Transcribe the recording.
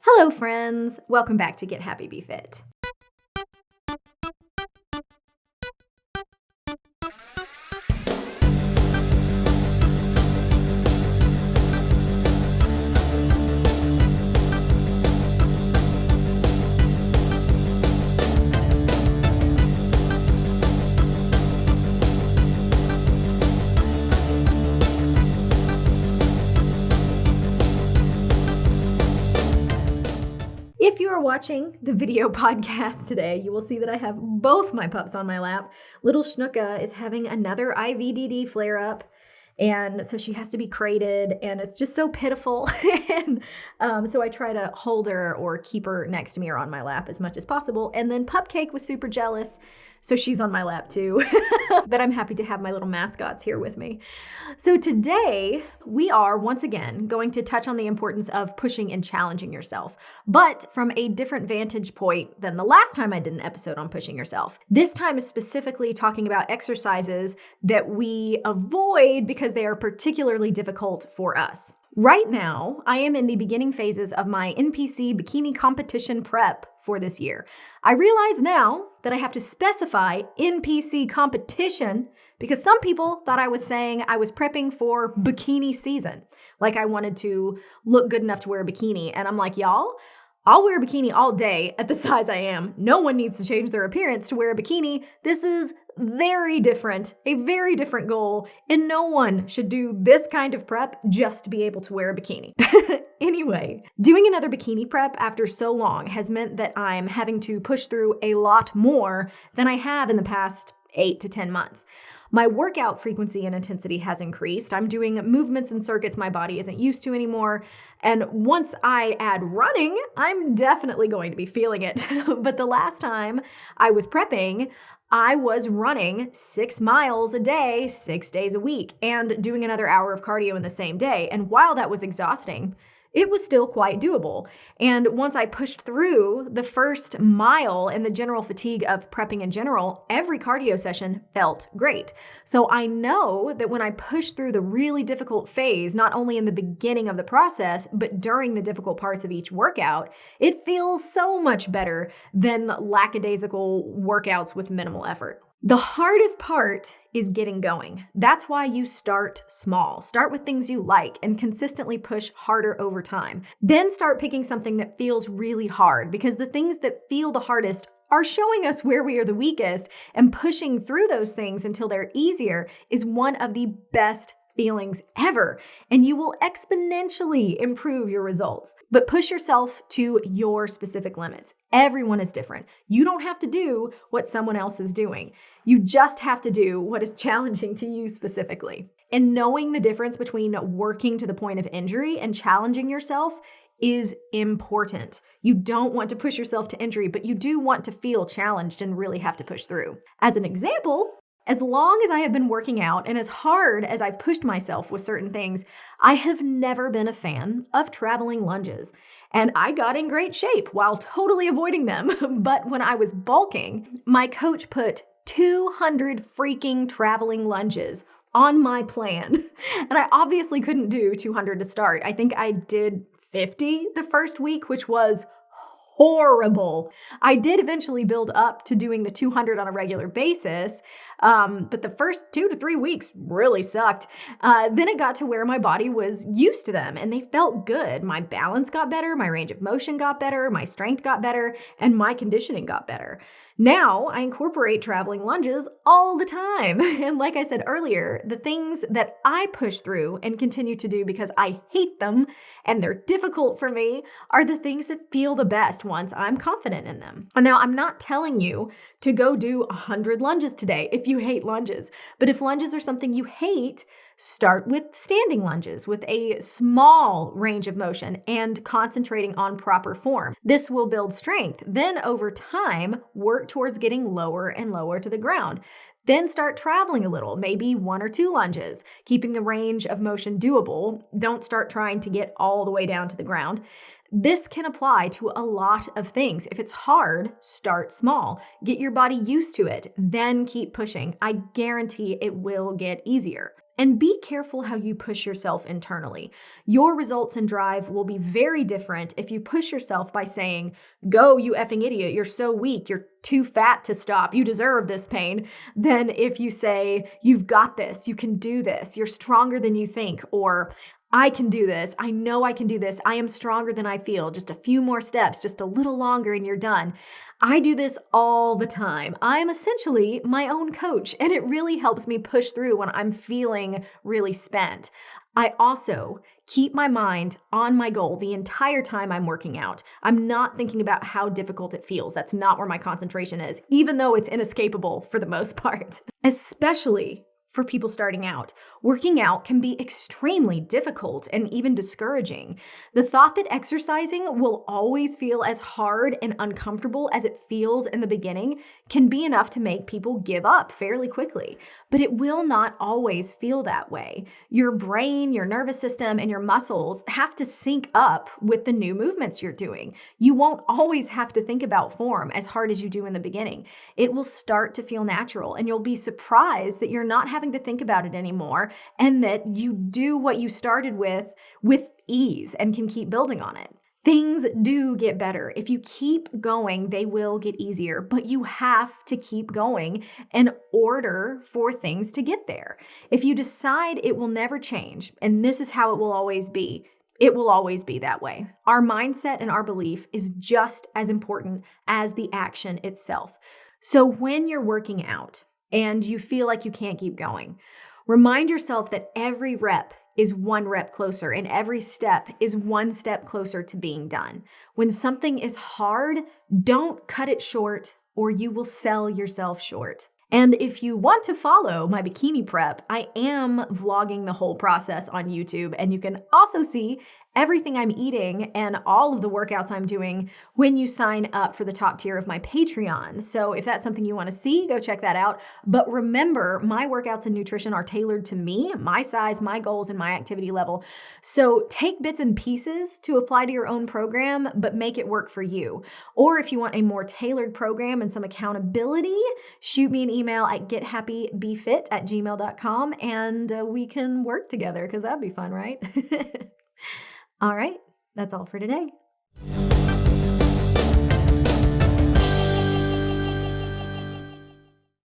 Hello, friends. Welcome back to Get Happy, Be Fit. If you are watching the video podcast today, you will see that I have both my pups on my lap. Little Schnucka is having another IVDD flare-up, and so she has to be crated, and it's just so pitiful. And so I try to hold her or keep her next to me or on my lap as much as possible. And then Pupcake was super jealous, so she's on my lap too. But I'm happy to have my little mascots here with me. So today we are once again going to touch on the importance of pushing and challenging yourself, but from a different vantage point than the last time I did an episode on pushing yourself. This time is specifically talking about exercises that we avoid because they are particularly difficult for us. Right now, I am in the beginning phases of my NPC bikini competition prep for this year. I realize now that I have to specify NPC competition because some people thought I was saying I was prepping for bikini season, like I wanted to look good enough to wear a bikini. And I'm like, y'all, I'll wear a bikini all day at the size I am. No one needs to change their appearance to wear a bikini. This is very different, a very different goal, and no one should do this kind of prep just to be able to wear a bikini. Anyway, doing another bikini prep after so long has meant that I'm having to push through a lot more than I have in the past 8 to 10 months. My workout frequency and intensity has increased. I'm doing movements and circuits my body isn't used to anymore. And once I add running, I'm definitely going to be feeling it. But the last time I was prepping, I was running 6 miles a day, 6 days a week, and doing another hour of cardio in the same day. And while that was exhausting, it was still quite doable. And once I pushed through the first mile and the general fatigue of prepping in general, every cardio session felt great. So I know that when I push through the really difficult phase, not only in the beginning of the process, but during the difficult parts of each workout, it feels so much better than lackadaisical workouts with minimal effort. The hardest part is getting going. That's why you start small. Start with things you like and consistently push harder over time. Then start picking something that feels really hard, because the things that feel the hardest are showing us where we are the weakest, and pushing through those things until they're easier is one of the best feelings ever, and you will exponentially improve your results. But push yourself to your specific limits. Everyone is different. You don't have to do what someone else is doing. You just have to do what is challenging to you specifically. And knowing the difference between working to the point of injury and challenging yourself is important. You don't want to push yourself to injury, but you do want to feel challenged and really have to push through. As an example, as long as I have been working out and as hard as I've pushed myself with certain things, I have never been a fan of traveling lunges. And I got in great shape while totally avoiding them. But when I was bulking, my coach put 200 freaking traveling lunges on my plan. And I obviously couldn't do 200 to start. I think I did 50 the first week, which was horrible. I did eventually build up to doing the 200 on a regular basis, but the first 2 to 3 weeks really sucked. Then it got to where my body was used to them and they felt good. My balance got better, my range of motion got better, my strength got better, and my conditioning got better. Now I incorporate traveling lunges all the time. And like I said earlier, the things that I push through and continue to do because I hate them and they're difficult for me are the things that feel the best once I'm confident in them. Now, I'm not telling you to go do 100 lunges today if you hate lunges, but if lunges are something you hate, start with standing lunges with a small range of motion and concentrating on proper form. This will build strength. Then over time, work towards getting lower and lower to the ground. Then start traveling a little, maybe 1 or 2 lunges, keeping the range of motion doable. Don't start trying to get all the way down to the ground. This can apply to a lot of things. If it's hard, start small. Get your body used to it, then keep pushing. I guarantee it will get easier. And be careful how you push yourself internally. Your results and drive will be very different if you push yourself by saying, "Go, you effing idiot, you're so weak, you're too fat to stop, you deserve this pain," than if you say, "You've got this, you can do this, you're stronger than you think," or "I can do this, I know I can do this, I am stronger than I feel, just a few more steps, just a little longer and you're done." I do this all the time. I am essentially my own coach, and it really helps me push through when I'm feeling really spent. I also keep my mind on my goal the entire time I'm working out. I'm not thinking about how difficult it feels. That's not where my concentration is, even though it's inescapable for the most part. Especially for people starting out. Working out can be extremely difficult and even discouraging. The thought that exercising will always feel as hard and uncomfortable as it feels in the beginning can be enough to make people give up fairly quickly. But it will not always feel that way. Your brain, your nervous system, and your muscles have to sync up with the new movements you're doing. You won't always have to think about form as hard as you do in the beginning. It will start to feel natural, and you'll be surprised that you're not having to think about it anymore, and that you do what you started with ease and can keep building on it. Things do get better. If you keep going, they will get easier, but you have to keep going in order for things to get there. If you decide it will never change, and this is how it will always be, it will always be that way. Our mindset and our belief is just as important as the action itself. So when you're working out, and you feel like you can't keep going, remind yourself that every rep is one rep closer and every step is one step closer to being done. When something is hard, don't cut it short or you will sell yourself short. And if you want to follow my bikini prep, I am vlogging the whole process on YouTube, and you can also see everything I'm eating and all of the workouts I'm doing when you sign up for the top tier of my Patreon. So if that's something you want to see, go check that out. But remember, my workouts and nutrition are tailored to me, my size, my goals, and my activity level. So take bits and pieces to apply to your own program, but make it work for you. Or if you want a more tailored program and some accountability, shoot me an email at gethappybefit@gmail.com and we can work together, because that'd be fun, right? All right, that's all for today.